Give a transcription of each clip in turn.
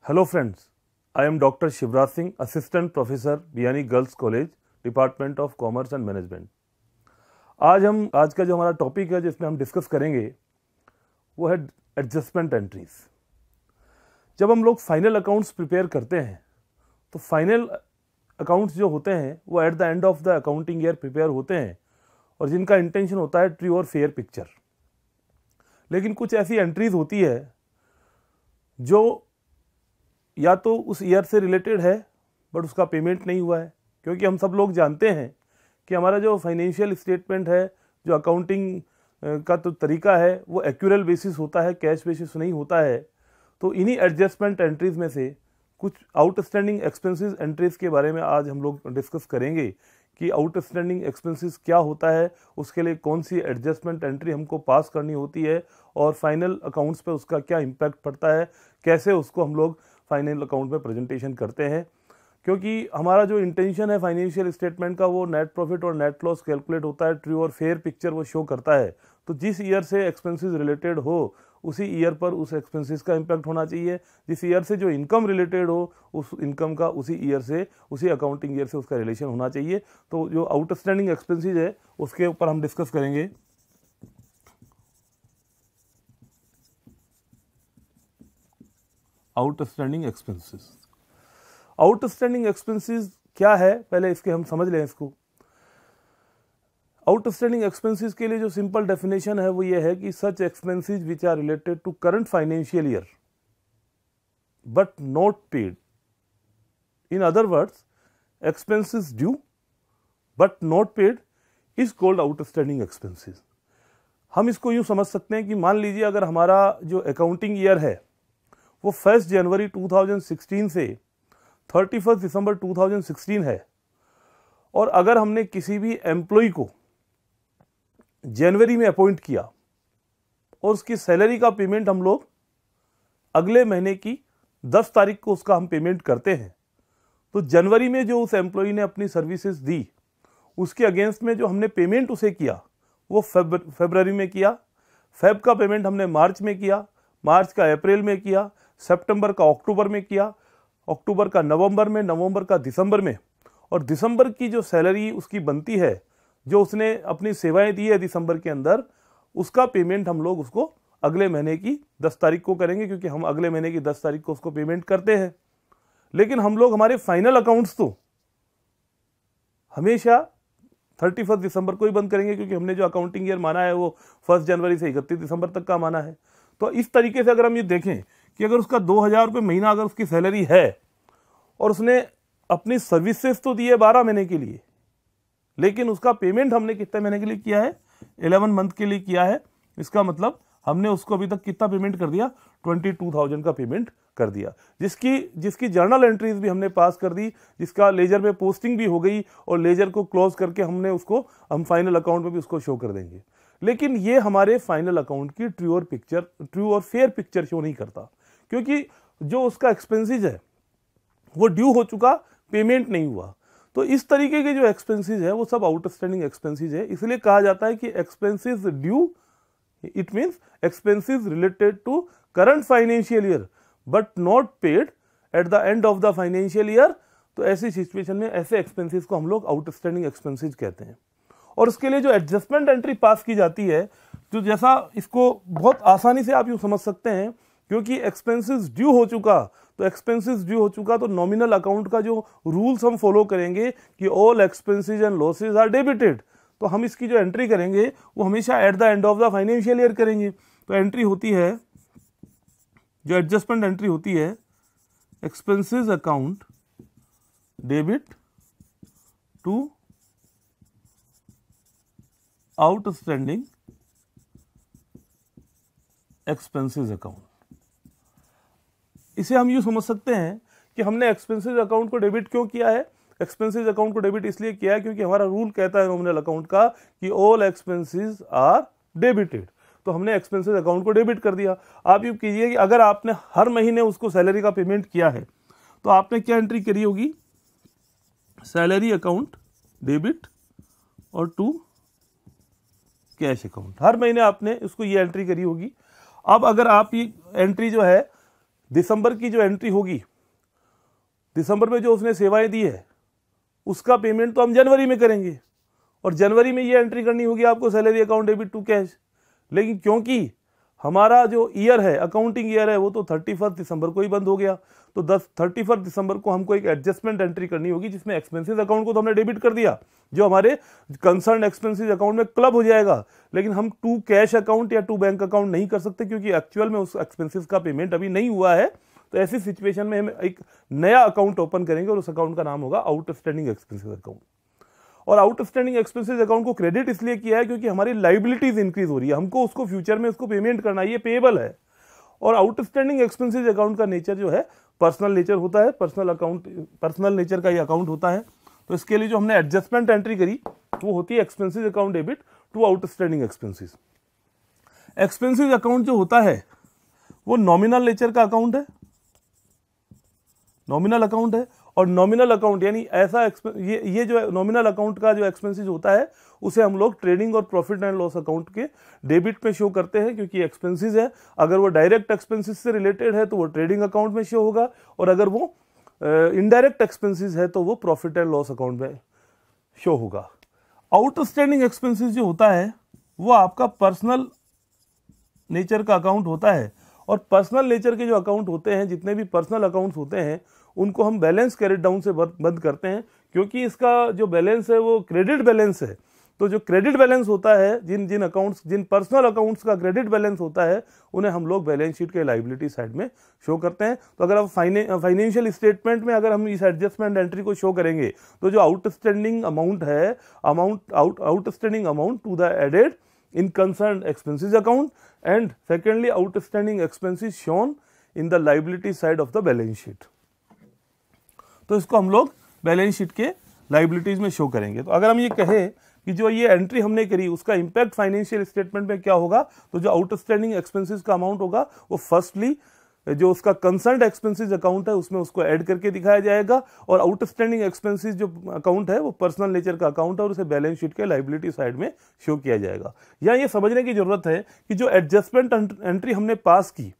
Hello friends, I am Dr. Shivraj Singh, Assistant Professor, Biyani Girls College, Department of Commerce and Management. आज का जो हमारा topic है जिसमें हम डिस्कस करेंगे वो है एडजस्टमेंट एंट्रीज। जब हम लोग फाइनल अकाउंट्स प्रिपेयर करते हैं तो फाइनल अकाउंट्स जो होते हैं वो eight the end of the accounting year prepare होते हैं और जिनका इंटेंशन होता है ट्रू और फेयर पिक्चर। लेकिन कुछ ऐसी एंट्रीज होती है जो या तो उस ईयर से रिलेटेड है बट उसका पेमेंट नहीं हुआ है, क्योंकि हम सब लोग जानते हैं कि हमारा जो फाइनेंशियल स्टेटमेंट है, जो अकाउंटिंग का तो तरीका है वो एक्यूरल बेसिस होता है, कैश बेसिस नहीं होता है। तो इन्हीं एडजस्टमेंट एंट्रीज में से कुछ आउटस्टैंडिंग एक्सपेंसेस एंट्रीज के बारे में आज हम लोग डिस्कस करेंगे कि आउटस्टैंडिंग एक्सपेंसेस क्या होता है, उसके लिए कौन सी एडजस्टमेंट एंट्री हमको पास करनी होती है और फाइनल अकाउंट्स पे उसका क्या इम्पैक्ट पड़ता है, कैसे उसको हम लोग फाइनल अकाउंट में प्रेजेंटेशन करते हैं। क्योंकि हमारा जो इंटेंशन है फाइनेंशियल स्टेटमेंट का वो नेट प्रॉफिट और नेट लॉस कैलकुलेट होता है, ट्रू और फेयर पिक्चर वो शो करता है। तो जिस ईयर से एक्सपेंसेस रिलेटेड हो उसी ईयर पर उस एक्सपेंसेस का इम्पैक्ट होना चाहिए, जिस ईयर से जो इनकम रिलेटेड हो उस इनकम का उसी ईयर से, उसी अकाउंटिंग ईयर से उसका रिलेशन होना चाहिए। तो जो आउटस्टैंडिंग एक्सपेंसेस है उसके ऊपर हम डिस्कस करेंगे। आउटस्टैंडिंग एक्सपेंसेस, आउटस्टैंडिंग एक्सपेंसेस क्या है पहले इसके हम समझ लें इसको। आउटस्टैंडिंग एक्सपेंसेस के लिए जो सिंपल डेफिनेशन है वो ये है कि such expenses which are related to current financial year but not paid. In other words, expenses due but not paid is called outstanding expenses. हम इसको यूं समझ सकते हैं कि मान लीजिए अगर हमारा जो अकाउंटिंग ईयर है वो 1 जनवरी 2016 से 31 दिसंबर 2016 है और अगर हमने किसी भी एम्प्लॉय को जनवरी में अपॉइंट किया और उसकी सैलरी का पेमेंट हम लोग अगले महीने की 10 तारीख को उसका हम पेमेंट करते हैं, तो जनवरी में जो उस एम्प्लॉय ने अपनी सर्विसेज दी उसके अगेंस्ट में जो हमने पेमेंट उसे किया वो फरवरी में किया, फेब का पेमेंट हमने मार्च में किया, मार्च का अप्रैल में किया, सितंबर का अक्टूबर में किया, अक्टूबर का नवंबर में, नवंबर का दिसंबर में, और दिसंबर की जो सैलरी उसकी बनती है जो उसने अपनी सेवाएं दी है दिसंबर के अंदर, उसका पेमेंट हम लोग उसको अगले महीने की 10 तारीख को करेंगे, क्योंकि हम अगले महीने की 10 तारीख को उसको पेमेंट करते हैं। लेकिन हम लोग हमारे फाइनल अकाउंट्स तो हमेशा 31 दिसंबर को ही बंद करेंगे, क्योंकि हमने जो अकाउंटिंग ईयर माना है वो 1 जनवरी से 31 दिसंबर तक का माना है। तो इस तरीके से अगर हम ये देखें कि अगर उसका 2000 रुपये महीना अगर उसकी सैलरी है और उसने अपनी सर्विसेज तो दी है 12 महीने के लिए, लेकिन उसका पेमेंट हमने कितने महीने के लिए किया है, 11 मंथ के लिए किया है। इसका मतलब हमने उसको अभी तक कितना पेमेंट कर दिया, 22,000 का पेमेंट कर दिया, जिसकी जर्नल एंट्रीज भी हमने पास कर दी, जिसका लेजर में पोस्टिंग भी हो गई और लेजर को क्लोज करके हम फाइनल अकाउंट में भी उसको शो कर देंगे। लेकिन ये हमारे फाइनल अकाउंट की ट्रू और फेयर पिक्चर शो नहीं करता, क्योंकि जो उसका एक्सपेंसेस है वो ड्यू हो चुका, पेमेंट नहीं हुआ। तो इस तरीके के जो एक्सपेंसेस है वो सब आउटस्टैंडिंग एक्सपेंसेस है। इसलिए कहा जाता है कि expenses due, it means expenses related to current financial year but not paid at the end of the financial year. तो ऐसी सिचुएशन में ऐसे एक्सपेंसेस को हम लोग आउटस्टैंडिंग एक्सपेंसेस कहते हैं। और उसके लिए जो एडजस्टमेंट एंट्री पास की जाती है, तो जैसा इसको बहुत आसानी से आप यूं समझ सकते हैं, क्योंकि एक्सपेंसेस ड्यू हो चुका, तो एक्सपेंसेस ड्यू हो चुका तो नॉमिनल अकाउंट का जो रूल्स हम फॉलो करेंगे कि all expenses and losses are debited, तो हम इसकी जो एंट्री करेंगे वो हमेशा at the end of the financial year करेंगे। तो एंट्री होती है, जो एडजस्टमेंट एंट्री होती है, expenses account debit to outstanding expenses account. इसे हम यूं समझ सकते हैं कि हमने एक्सपेंसेस अकाउंट को डेबिट क्यों किया है। एक्सपेंसेस अकाउंट को डेबिट इसलिए किया है क्योंकि हमारा रूल कहता है नॉमिनल अकाउंट का कि ऑल एक्सपेंसेस आर डेबिटेड, तो हमने एक्सपेंसेस अकाउंट को डेबिट कर दिया। आप यूं कीजिए कि अगर आपने हर महीने उसको सैलरी का पेमेंट किया है तो आपने क्या एंट्री करी होगी, सैलरी अकाउंट डेबिट और टू कैश अकाउंट। हर महीने आपने उसको ये एंट्री करी होगी। अब अगर आप ये एंट्री जो है दिसंबर की जो एंट्री होगी, दिसंबर में जो उसने सेवाएं दी है उसका पेमेंट तो हम जनवरी में करेंगे, और जनवरी में ये एंट्री करनी होगी आपको salary account debit to cash. लेकिन क्योंकि हमारा जो ईयर है, अकाउंटिंग ईयर है, वो तो 31 दिसंबर को ही बंद हो गया, तो 31 दिसंबर को हमको एक एडजस्टमेंट एंट्री करनी होगी जिसमें एक्सपेंसेस अकाउंट को तो हमने डेबिट कर दिया, जो हमारे कंसर्न एक्सपेंसेस अकाउंट में क्लब हो जाएगा, लेकिन हम टू कैश अकाउंट या टू बैंक अकाउंट नहीं कर सकते क्योंकि एक्चुअल में उस एक्सपेंसेस का पेमेंट अभी नहीं हुआ है। तो ऐसी सिचुएशन में हम एक नया अकाउंट ओपन करेंगे और उस अकाउंट का नाम होगा आउटस्टैंडिंग एक्सपेंसेस अकाउंट। और आउटस्टैंडिंग एक्सपेंसेस अकाउंट को क्रेडिट इसलिए किया है क्योंकि हमारी लाइबिलिटीज इंक्रीज हो रही है, हमको उसको फ्यूचर में उसको पेमेंट करना है, ये पेएबल है। और आउटस्टैंडिंग एक्सपेंसेस अकाउंट का नेचर जो है पर्सनल नेचर होता है, पर्सनल नेचर का ये अकाउंट होता है। तो इसके लिए जो हमने एडजस्टमेंट एंट्री करी वो होती है expenses account debit to outstanding expenses. Expenses account जो होता है वो नॉमिनल नेचर का अकाउंट है, नॉमिनल अकाउंट है। और नॉमिनल अकाउंट यानी ऐसा ये जो नॉमिनल अकाउंट का जो एक्सपेंसेस होता है उसे हम लोग ट्रेडिंग और प्रॉफिट एंड लॉस अकाउंट के डेबिट में शो करते हैं क्योंकि एक्सपेंसेस है। अगर वो डायरेक्ट एक्सपेंसेस से रिलेटेड है तो वो ट्रेडिंग अकाउंट में शो होगा, और अगर वो इनडायरेक्ट एक्सपेंसेस है तो वो प्रॉफिट एंड लॉस अकाउंट में शो होगा। आउटस्टैंडिंग एक्सपेंसेस जो होता है वो आपका पर्सनल नेचर का अकाउंट होता है, और पर्सनल नेचर के जो अकाउंट होते हैं, जितने भी पर्सनल अकाउंट्स होते हैं, उनको हम बैलेंस कैरेट डाउन से बंद करते हैं क्योंकि इसका जो बैलेंस है वो क्रेडिट बैलेंस है। तो जो क्रेडिट बैलेंस होता है, जिन पर्सनल अकाउंट्स का क्रेडिट बैलेंस होता है उन्हें हम लोग बैलेंस शीट के लायबिलिटी साइड में शो करते हैं। तो अगर आप फाइनेंशियल स्टेटमेंट में अगर हम इस एडजस्टमेंट एंट्री को शो करेंगे तो जो आउटस्टैंडिंग अमाउंट है, outstanding amount to the added in concerned expenses account, and secondly outstanding expenses shown in the liability side of the balance sheet। तो इसको हम लोग बैलेंस शीट के लाइबिलिटीज में शो करेंगे। तो अगर हम ये कहें कि जो ये एंट्री हमने करी उसका इंपैक्ट फाइनेंशियल स्टेटमेंट में क्या होगा, तो जो आउटस्टैंडिंग एक्सपेंसेस का अमाउंट होगा वो फर्स्टली जो उसका कंसर्न्ड एक्सपेंसेस अकाउंट है उसमें उसको ऐड करके दिखाया जाएगा, और आउटस्टैंडिंग एक्सपेंसेस जो अकाउंट है वो पर्सनल नेचर का अकाउंट है और उसे बैलेंस शीट के लायबिलिटी साइड में शो किया जाएगा। यहाँ ये समझने की जरूरत है कि जो एडजस्टमेंट एंट्री हमने पास की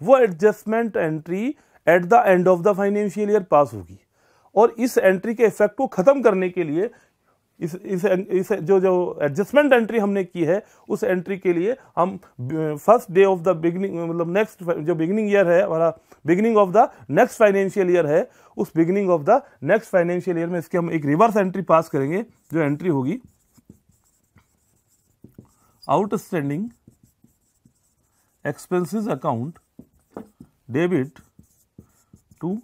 वो adjustment entry at the end of the financial year pass होगी, और इस एंट्री के इफेक्ट को खत्म करने के लिए इस जो एडजस्टमेंट एंट्री हमने की है उस एंट्री के लिए हम first day of the beginning, मतलब नेक्स्ट जो बिगिनिंग ईयर है हमारा, beginning of the next financial year है, उस beginning of the next financial year में इसके हम एक रिवर्स एंट्री पास करेंगे। जो एंट्री होगी outstanding expenses account debit to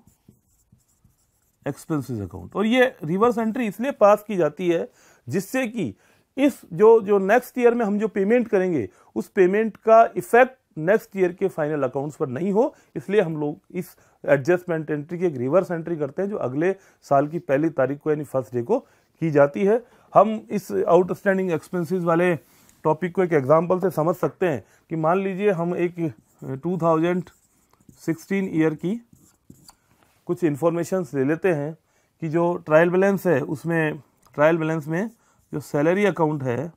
expenses account. और ये रिवर्स एंट्री इसलिए पास की जाती है जिससे कि इस जो नेक्स्ट ईयर में हम जो पेमेंट करेंगे उस पेमेंट का इफेक्ट नेक्स्ट ईयर के फाइनल अकाउंट्स पर नहीं हो, इसलिए हम लोग इस एडजस्टमेंट एंट्री की एक रिवर्स एंट्री करते हैं जो अगले साल की पहली तारीख को यानी फर्स्ट डे को की जाती है। हम इस आउटस्टैंडिंग एक्सपेंसेस वाले टॉपिक को एक एग्जाम्पल से समझ सकते हैं कि मान लीजिए हम एक 2016 ईयर की कुछ इंफॉर्मेशंस ले लेते हैं कि जो ट्रायल बैलेंस है उसमें ट्रायल बैलेंस में जो सैलरी अकाउंट है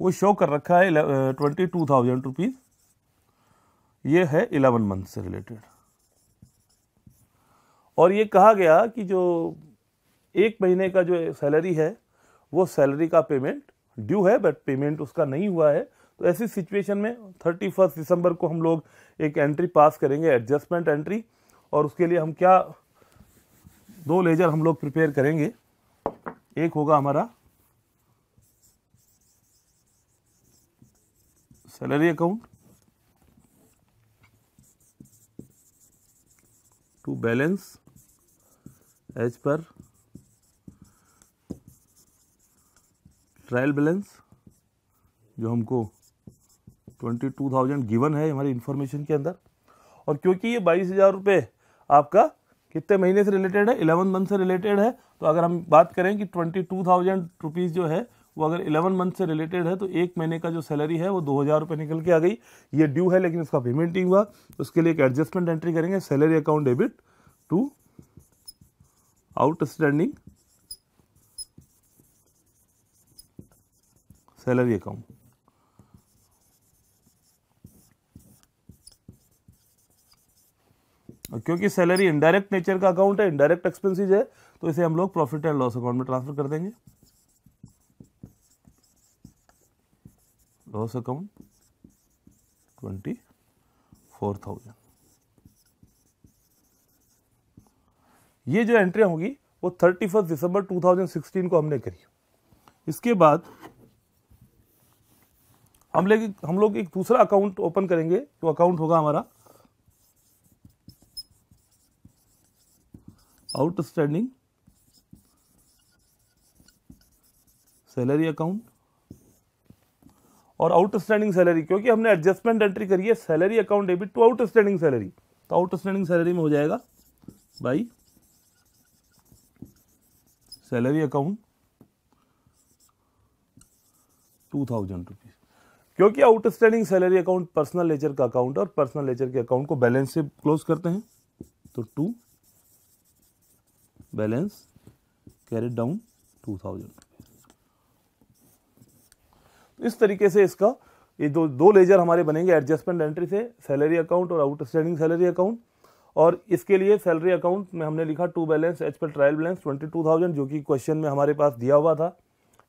वो शो कर रखा है 22,000 रुपीज़, ये है 11 मंथ से रिलेटेड। और ये कहा गया कि जो एक महीने का जो सैलरी है वो सैलरी का पेमेंट ड्यू है बट पेमेंट उसका नहीं हुआ है। तो ऐसी सिचुएशन में 31 दिसंबर को हम लोग एक एंट्री पास करेंगे, एडजस्टमेंट एंट्री, और उसके लिए हम क्या दो लेजर हम लोग प्रिपेयर करेंगे। एक होगा हमारा salary account to balance as per trial balance जो हमको 22,000 गिवन है हमारी इंफॉर्मेशन के अंदर। और क्योंकि ये 22,000 रुपये आपका कितने महीने से रिलेटेड है, 11 मंथ से रिलेटेड है, तो अगर हम बात करें कि 22,000 रुपीज़ जो है वो अगर 11 मंथ से रिलेटेड है तो एक महीने का जो सैलरी है वो 2,000 रुपये निकल के आ गई। ये ड्यू है लेकिन उसका पेमेंट नहीं हुआ, उसके लिए एक एडजस्टमेंट एंट्री करेंगे, salary account debit to outstanding salary account. क्योंकि सैलरी इनडायरेक्ट नेचर का अकाउंट है, इनडायरेक्ट एक्सपेंसेस है, तो इसे हम लोग प्रॉफिट एंड लॉस अकाउंट में ट्रांसफर कर देंगे। Loss account 24,000। ये जो एंट्री होगी वो 31 दिसंबर 2016 को हमने करी। इसके बाद हम लोग एक दूसरा अकाउंट ओपन करेंगे, जो अकाउंट होगा हमारा आउटस्टैंडिंग सैलरी अकाउंट। और आउटस्टैंडिंग सैलरी, क्योंकि हमने एडजस्टमेंट एंट्री करी है salary account debit to outstanding salary, तो आउटस्टैंडिंग सैलरी में हो जाएगा बाई सैलरी अकाउंट 2,000 रुपीज। क्योंकि outstanding salary account personal nature का अकाउंट और पर्सनल नेचर के अकाउंट को बैलेंस से क्लोज करते हैं, तो 2 बैलेंस कैरिड डाउन 2,000। इस तरीके से इसका ये दो लेजर हमारे बनेंगे एडजस्टमेंट एंट्री से, सैलरी अकाउंट और आउटस्टैंडिंग सैलरी अकाउंट। और इसके लिए सैलरी अकाउंट में हमने लिखा 2 balance as per trial balance 22,000, जो कि क्वेश्चन में हमारे पास दिया हुआ था।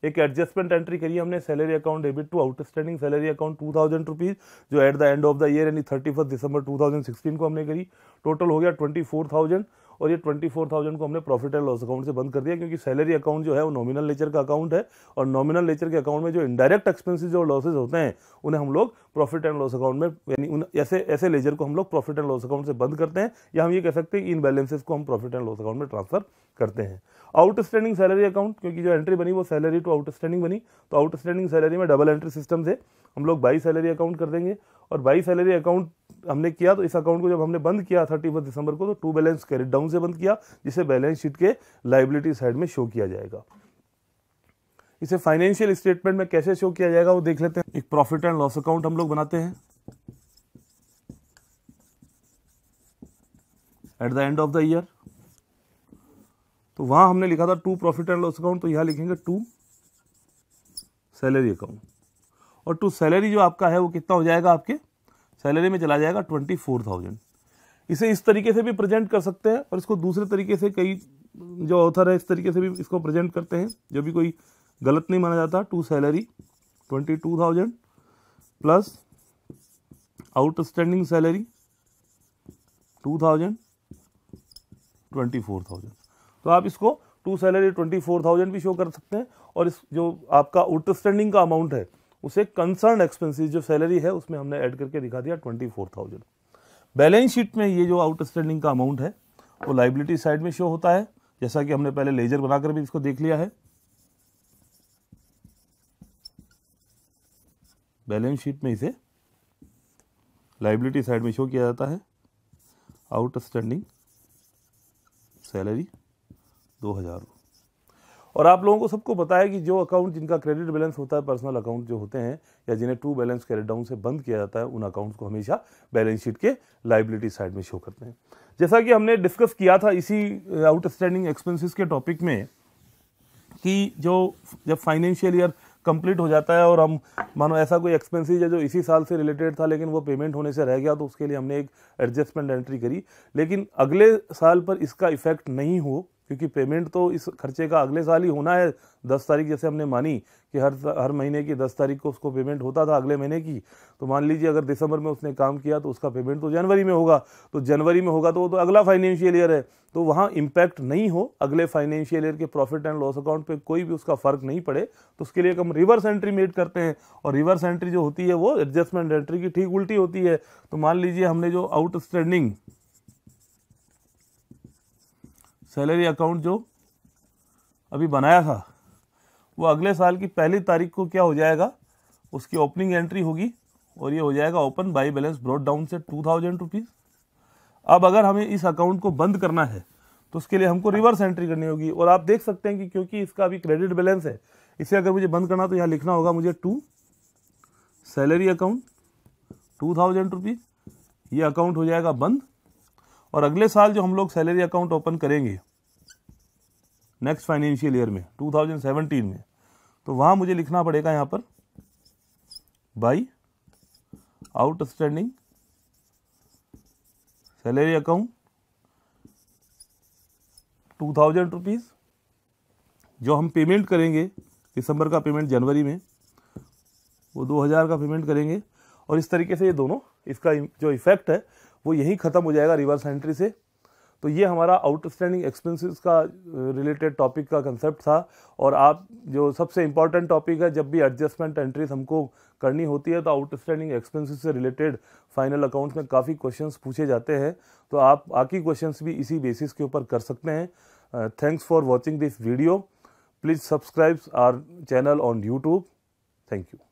एक एडजस्टमेंट एंट्री करी हमने salary account debit to outstanding salary account 2,000 rupees, जो at the end of the year यानी 31 दिसंबर 2016 को हमने करी। टोटल हो गया 24,000, और ये 24,000 को हमने प्रॉफिट एंड लॉस अकाउंट से बंद कर दिया, क्योंकि सैलरी अकाउंट जो है वो नॉमिनल नेचर का अकाउंट है, और नॉमिनल नेचर के अकाउंट में जो इनडायरेक्ट एक्सपेंसेस और लॉसेज होते हैं उन्हें हम लोग प्रॉफिट एंड लॉस अकाउंट में, यानी ऐसे लेजर को हम लोग प्रॉफिट एंड लॉस अकाउंट से बंद करते हैं, या हम ये कह सकते हैं कि इन बैलेंसेस को हम प्रॉफिट एंड लॉस अकाउंट में ट्रांसफर करते हैं। आउटस्टैंडिंग सैलरी अकाउंट, क्योंकि जो एंट्री बनी वो सैलरी टू आउटस्टैंडिंग बनी, तो आउटस्टैंडिंग सैलरी में डबल एंट्री सिस्टम से हम लोग बाई सैलरी अकाउंट कर देंगे। और बाई सैलरी अकाउंट हमने किया, तो इस अकाउंट को जब हमने बंद किया 31 दिसंबर को, तो 2 बैलेंस कैरिड डाउन से बंद किया, जिसे बैलेंस शीट के लायबिलिटी साइड में शो किया जाएगा। इसे फाइनेंशियल स्टेटमेंट में कैसे शो किया जाएगा वो देख लेते हैं। एक प्रॉफिट एंड लॉस अकाउंट हम लोग बनाते हैं eight the end of the year, तो वहां हमने लिखा था 2 प्रॉफिट एंड लॉस अकाउंट, तो यहां लिखेंगे 2 सैलरी अकाउंट। और 2 सैलरी जो आपका है वो कितना हो जाएगा, आपके सैलरी में चला जाएगा 24,000। इसे इस तरीके से भी प्रेजेंट कर सकते हैं, और इसको दूसरे तरीके से कई जो ऑथर है इस तरीके से भी इसको प्रेजेंट करते हैं, जो भी कोई गलत नहीं माना जाता। 2 सैलरी 22,000 प्लस आउटस्टैंडिंग सैलरी 2,000 24,000। तो आप इसको 2 सैलरी 24,000 भी शो कर सकते हैं, और इस जो आपका आउटस्टैंडिंग का अमाउंट है उसे कंसर्न एक्सपेंसेस जो सैलरी है उसमें हमने ऐड करके दिखा दिया 24,000। बैलेंस शीट में ये जो आउटस्टैंडिंग का अमाउंट है वो लायबिलिटी साइड में शो होता है, जैसा कि हमने पहले लेजर बनाकर भी इसको देख लिया है। बैलेंस शीट में इसे लायबिलिटी साइड में शो किया जाता है आउटस्टैंडिंग सैलरी 2,000। और आप लोगों को सबको पता है कि जो अकाउंट जिनका क्रेडिट बैलेंस होता है, पर्सनल अकाउंट जो होते हैं, या जिन्हें 2 बैलेंस कैरिड डाउन से बंद किया जाता है, उन अकाउंट्स को हमेशा बैलेंस शीट के लायबिलिटी साइड में शो करते हैं। जैसा कि हमने डिस्कस किया था इसी आउटस्टैंडिंग एक्सपेंसेस के टॉपिक में, कि जब फाइनेंशियल ईयर कंप्लीट हो जाता है और हम मानो ऐसा कोई एक्सपेंसेस है जो इसी साल से रिलेटेड था लेकिन वो पेमेंट होने से रह गया, तो उसके लिए हमने एक एडजस्टमेंट एंट्री करी। लेकिन अगले साल पर इसका इफेक्ट नहीं हो, क्योंकि पेमेंट तो इस खर्चे का अगले साल ही होना है। 10 तारीख जैसे हमने मानी कि हर महीने की 10 तारीख को उसको पेमेंट होता था अगले महीने की, तो मान लीजिए अगर दिसंबर में उसने काम किया तो उसका पेमेंट तो जनवरी में होगा, तो जनवरी में होगा तो वो तो अगला फाइनेंशियल ईयर है, तो वहाँ इम्पैक्ट नहीं हो, अगले फाइनेंशियल ईयर के प्रॉफिट एंड लॉस अकाउंट पे कोई भी उसका फर्क नहीं पड़े, तो उसके लिए हम रिवर्स एंट्री मेड करते हैं। और रिवर्स एंट्री जो होती है वो एडजस्टमेंट एंट्री की ठीक उल्टी होती है। तो मान लीजिए हमने जो आउटस्टैंडिंग सैलरी अकाउंट जो अभी बनाया था वो अगले साल की 1 तारीख को क्या हो जाएगा, उसकी ओपनिंग एंट्री होगी, और ये हो जाएगा open by balance brought down से 2,000 रुपीज़। अब अगर हमें इस अकाउंट को बंद करना है तो उसके लिए हमको रिवर्स एंट्री करनी होगी। और आप देख सकते हैं कि क्योंकि इसका अभी क्रेडिट बैलेंस है, इसे अगर मुझे बंद करना तो यहाँ लिखना होगा मुझे 2 सैलरी अकाउंट 2,000 रुपीज़, ये अकाउंट हो जाएगा बंद। और अगले साल जो हम लोग सैलरी अकाउंट ओपन करेंगे नेक्स्ट फाइनेंशियल ईयर में 2017 में, तो वहाँ मुझे लिखना पड़ेगा यहाँ पर by outstanding salary account 2000 rupees जो हम पेमेंट करेंगे दिसंबर का पेमेंट जनवरी में, वो 2000 का पेमेंट करेंगे। और इस तरीके से ये दोनों, इसका जो इफेक्ट है वो यहीं ख़त्म हो जाएगा रिवर्स एंट्री से। तो ये हमारा आउटस्टैंडिंग एक्सपेंसेस का रिलेटेड टॉपिक का कंसेप्ट था। और आप जो सबसे इम्पॉर्टेंट टॉपिक है, जब भी एडजस्टमेंट एंट्रीज हमको करनी होती है तो आउटस्टैंडिंग एक्सपेंसेस से रिलेटेड फाइनल अकाउंट्स में काफ़ी क्वेश्चंस पूछे जाते हैं। तो आप बाकी क्वेश्चंस भी इसी बेसिस के ऊपर कर सकते हैं। Thanks for watching this video. Please subscribe our channel on YouTube. Thank you.